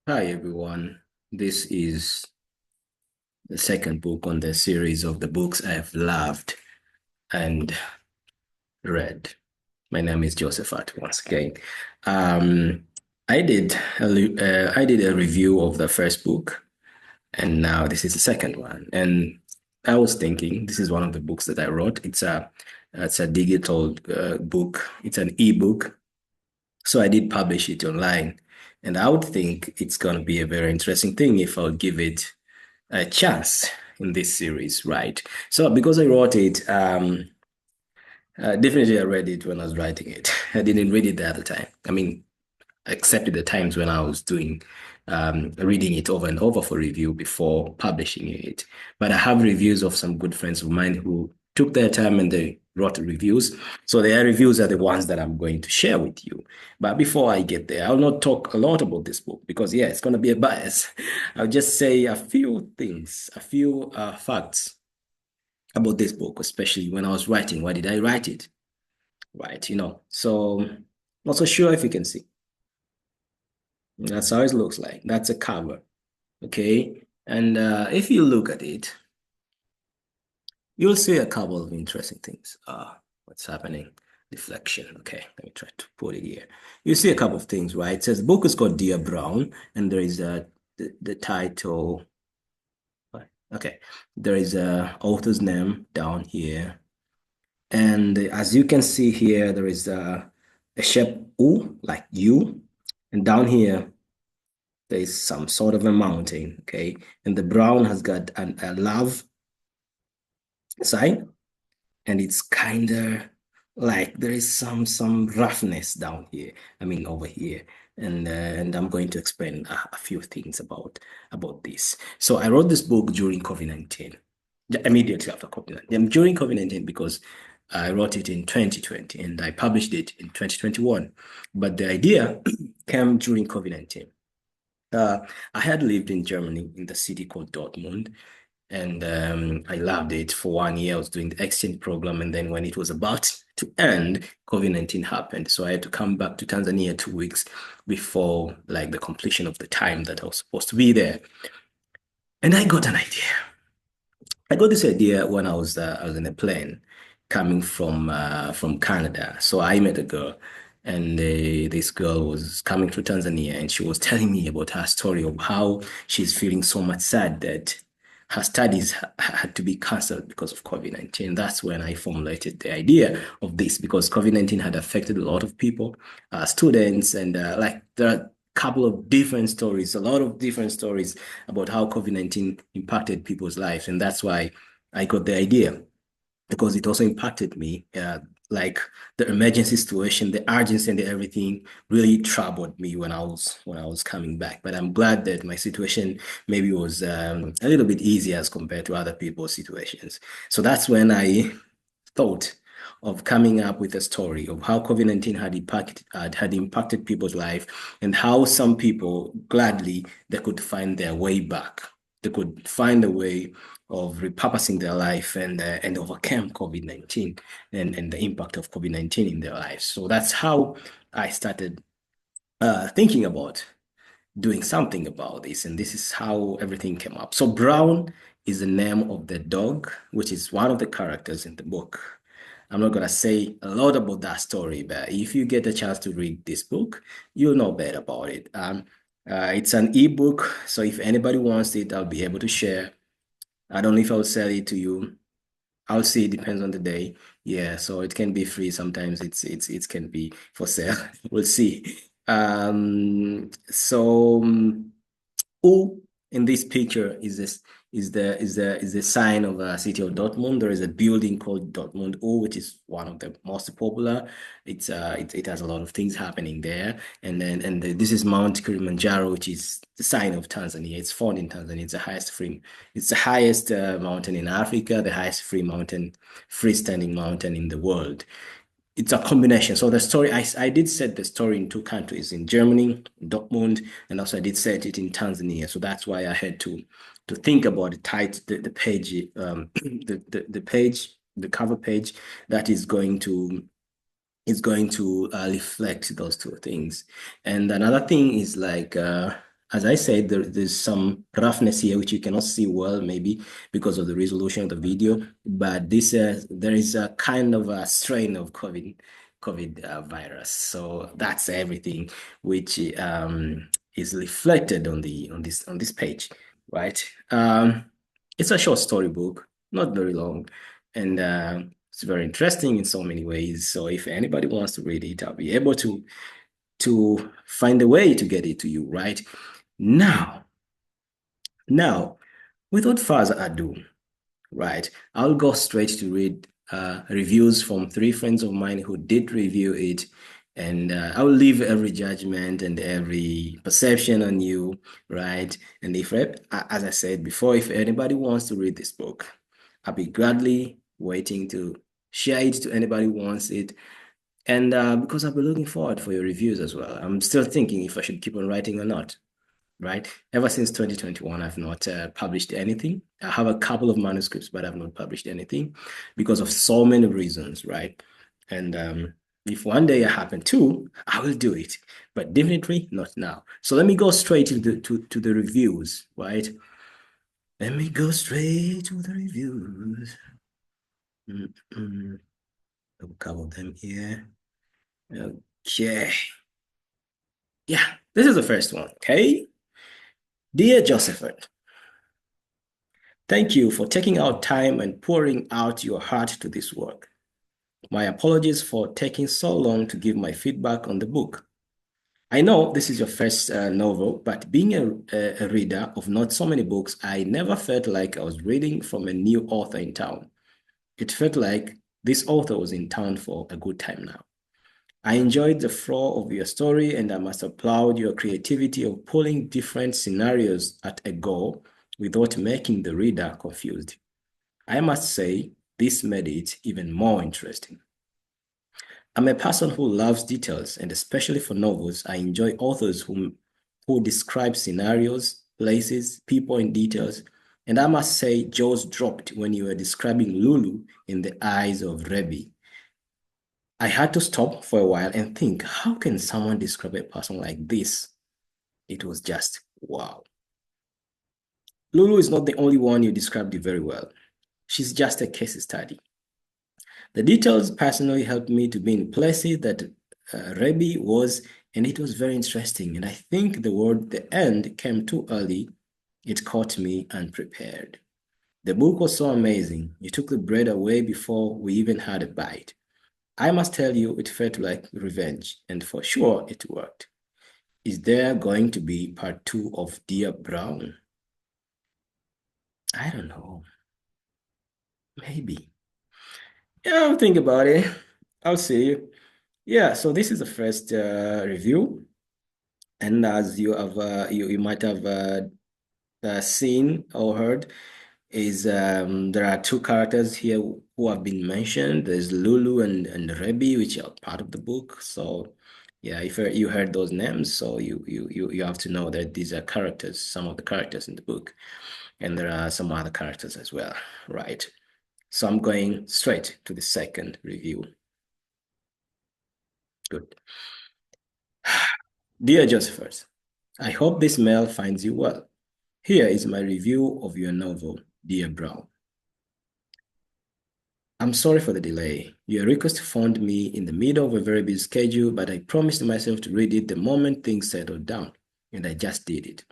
Hi everyone. This is the second book on the series of the books I have loved and read. My name is Josephat once again. Um, I did a review of the first book, and now this is the second one. And I was thinking this is one of the books that I wrote. It's a digital book. It's an ebook, so I did publish it online. And I would think it's going to be a very interesting thing if I'll give it a chance in this series, right? So because I wrote it, definitely I read it when I was writing it. I didn't read it the other time. I mean, except at the times when I was doing reading it over and over for review before publishing it. But I have reviews of some good friends of mine who took their time and they wrote reviews. So their reviews are the ones that I'm going to share with you. But before I get there, I'll not talk a lot about this book because, yeah, it's going to be a bias. I'll just say a few things, a few facts about this book, especially when I was writing. Why did I write it? Right, So not so sure if you can see. That's how it looks like. That's a cover. Okay. And if you look at it, you'll see a couple of interesting things. What's happening? Deflection. Okay. Let me try to put it here. You see a couple of things, right? It says the book is called Dear Brown, and there is the title. Okay. There is a author's name down here. And as you can see here, there is a shape U, like U. And down here, there is some sort of a mountain, okay? And the brown has got a love sign, and it's kind of like there is some roughness down here. I mean, over here. And I'm going to explain a few things about this. So I wrote this book during COVID-19, immediately after COVID-19. During COVID-19 because I wrote it in 2020 and I published it in 2021. But the idea came during COVID-19. Uh, I had lived in Germany in the city called Dortmund, and I loved it. For 1 year, I was doing the exchange program, and then when it was about to end, COVID-19 happened. So I had to come back to Tanzania 2 weeks before like the completion of the time that I was supposed to be there. And I got an idea. I got this idea when I was in a plane coming from Canada. So I met a girl, and this girl was coming to Tanzania, and she was telling me about her story of how she's feeling so much sad that her studies had to be canceled because of COVID-19. That's when I formulated the idea of this because COVID-19 had affected a lot of people, students, and like there are couple of different stories, a lot of different stories about how COVID-19 impacted people's lives. And that's why I got the idea because it also impacted me. Like the emergency situation, the urgency and everything really troubled me when I was coming back. But I'm glad that my situation maybe was a little bit easier as compared to other people's situations. So that's when I thought of coming up with a story of how COVID-19 had impacted people's life and how some people gladly they could find their way back. They could find a way of repurposing their life and overcome COVID-19 and the impact of COVID-19 in their lives. So that's how I started thinking about doing something about this. And this is how everything came up. So Brown is the name of the dog, which is one of the characters in the book. I'm not going to say a lot about that story, but if you get a chance to read this book, you'll know better about it. It's an ebook, so if anybody wants it, I'll be able to share. I don't know if I'll sell it to you. I'll see. It depends on the day. Yeah, so it can be free. Sometimes it can be for sale. We'll see. Who in this picture is the sign of a city of Dortmund. There is a building called Dortmund U, which is one of the most popular. It has a lot of things happening there. This is Mount Kilimanjaro, which is the sign of Tanzania. It's found in Tanzania. It's the highest mountain in Africa, the highest freestanding mountain in the world. It's a combination. So the story, I did set the story in two countries, in Germany, Dortmund, and also I did set it in Tanzania. So that's why I had to think about the page, the page, the cover page that is going to reflect those two things. And another thing is like As I said, there's some roughness here which you cannot see well, maybe because of the resolution of the video. But this there is a kind of a strain of COVID virus. So that's everything which is reflected on this page, right? It's a short story book, not very long, and it's very interesting in so many ways. So if anybody wants to read it, I'll be able to find a way to get it to you, right? Now, now, without further ado, right, I'll go straight to read reviews from three friends of mine who did review it, and I'll leave every judgment and every perception on you, right? And if, as I said before, if anybody wants to read this book, I'll be gladly waiting to share it to anybody who wants it. And because I've been looking forward for your reviews as well. I'm still thinking if I should keep on writing or not, right? Ever since 2021, I've not published anything. I have a couple of manuscripts, but I've not published anything because of so many reasons, right? And if one day I happen to, I will do it, but definitely not now. So let me go straight to the reviews, right? Let me go straight to the reviews. A couple of them here. Okay. Yeah, this is the first one, okay? Dear Josephat, thank you for taking out time and pouring out your heart to this work. My apologies for taking so long to give my feedback on the book. I know this is your first novel, but being a reader of not so many books, I never felt like I was reading from a new author in town. It felt like this author was in town for a good time now. I enjoyed the flow of your story, and I must applaud your creativity of pulling different scenarios at a go without making the reader confused. I must say, this made it even more interesting. I'm a person who loves details, and especially for novels, I enjoy authors who describe scenarios, places, people in details. And I must say, jaws dropped when you were describing Lulu in the eyes of Rebbe. I had to stop for a while and think, how can someone describe a person like this? It was just wow. Lulu is not the only one you described it very well. She's just a case study. The details personally helped me to be in places that Rebbe was, and it was very interesting. And I think the word the end came too early. It caught me unprepared. The book was so amazing. You took the bread away before we even had a bite. I must tell you, it felt like revenge, and for sure it worked. Is there going to be part two of Dear Brown? I don't know. Maybe. Yeah, I'll think about it. I'll see. Yeah, so this is the first review, and as you have you might have seen or heard, is there are two characters here who have been mentioned. There's Lulu and Rebbe, which are part of the book. So yeah, if you heard those names, so you have to know that these are characters, some of the characters in the book, and there are some other characters as well, right? So I'm going straight to the second review. Good. Dear Josephus, I hope this mail finds you well. Here is my review of your novel, Dear Brown. I'm sorry for the delay. Your request found me in the middle of a very busy schedule, but I promised myself to read it the moment things settled down, and I just did it.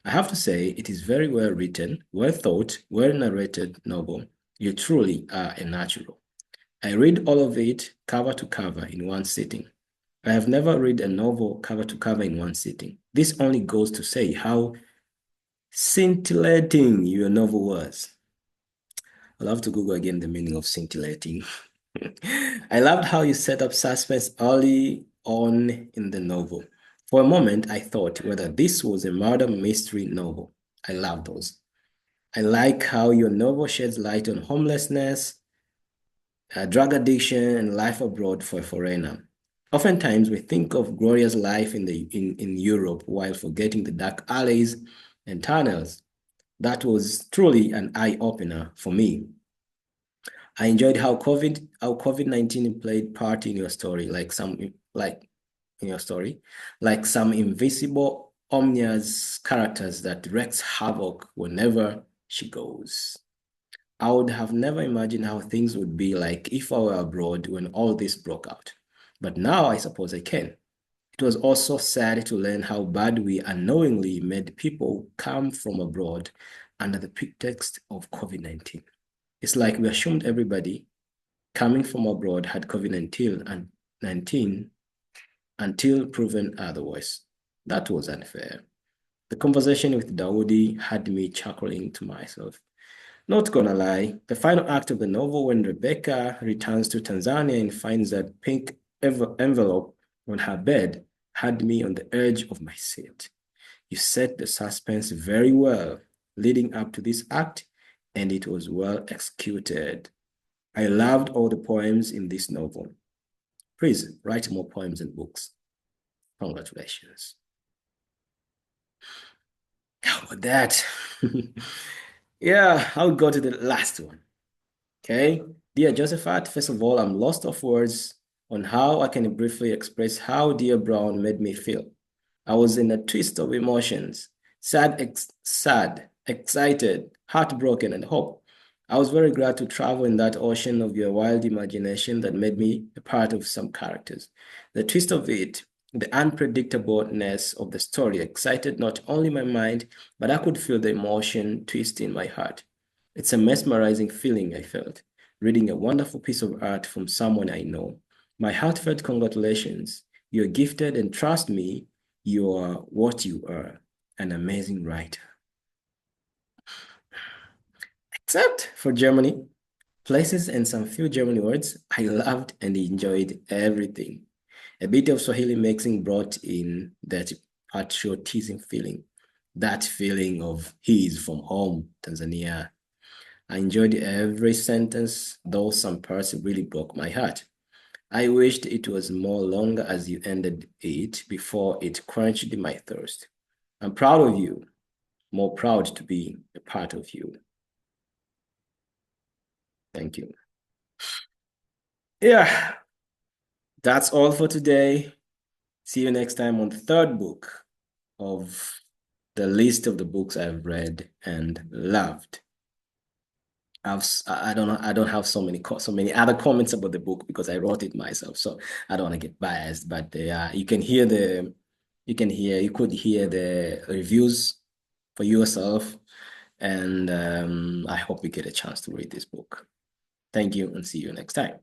I have to say, it is very well written, well thought, well narrated novel. You truly are a natural. I read all of it cover to cover in one sitting. I have never read a novel cover to cover in one sitting. This only goes to say how scintillating your novel was. I'll have to Google again the meaning of scintillating. I loved how you set up suspense early on in the novel. For a moment, I thought whether this was a murder mystery novel. I love those. I like how your novel sheds light on homelessness, drug addiction, and life abroad for a foreigner. Oftentimes, we think of glorious life in Europe while forgetting the dark alleys and tunnels. That was truly an eye-opener for me. I enjoyed how COVID-19 played part in your story, like in your story, like some invisible Omnia's characters that wreaks havoc whenever she goes. I would have never imagined how things would be like if I were abroad when all this broke out. But now I suppose I can. It was also sad to learn how bad we unknowingly made people come from abroad under the pretext of COVID-19. It's like we assumed everybody coming from abroad had COVID-19 and 19 until proven otherwise. That was unfair. The conversation with Dawoodi had me chuckling to myself. Not gonna lie, the final act of the novel when Rebecca returns to Tanzania and finds that pink envelope on her bed had me on the edge of my seat. You set the suspense very well leading up to this act, and it was well executed. I loved all the poems in this novel. Please write more poems and books. Congratulations. How about that? Yeah, I'll go to the last one. Okay. Dear Josephat, first of all, I'm lost of words on how I can briefly express how Dear Brown made me feel. I was in a twist of emotions, sad, excited, heartbroken, and hope. I was very glad to travel in that ocean of your wild imagination that made me a part of some characters. The twist of it, the unpredictableness of the story excited not only my mind, but I could feel the emotion twist in my heart. It's a mesmerizing feeling I felt, reading a wonderful piece of art from someone I know. My heartfelt congratulations. You're gifted, and trust me, you are what you are, an amazing writer. Except for Germany, places and some few German words, I loved and enjoyed everything. A bit of Swahili mixing brought in that patriotism feeling, that feeling of he is from home, Tanzania. I enjoyed every sentence, though some parts really broke my heart. I wished it was more longer as you ended it before it quenched my thirst. I'm proud of you, more proud to be a part of you. Thank you. Yeah, that's all for today. See you next time on the third book of the list of the books I've read and loved. I don't know, I don't have so many other comments about the book because I wrote it myself, so I don't want to get biased. But you could hear the reviews for yourself, and I hope you get a chance to read this book. Thank you, and see you next time.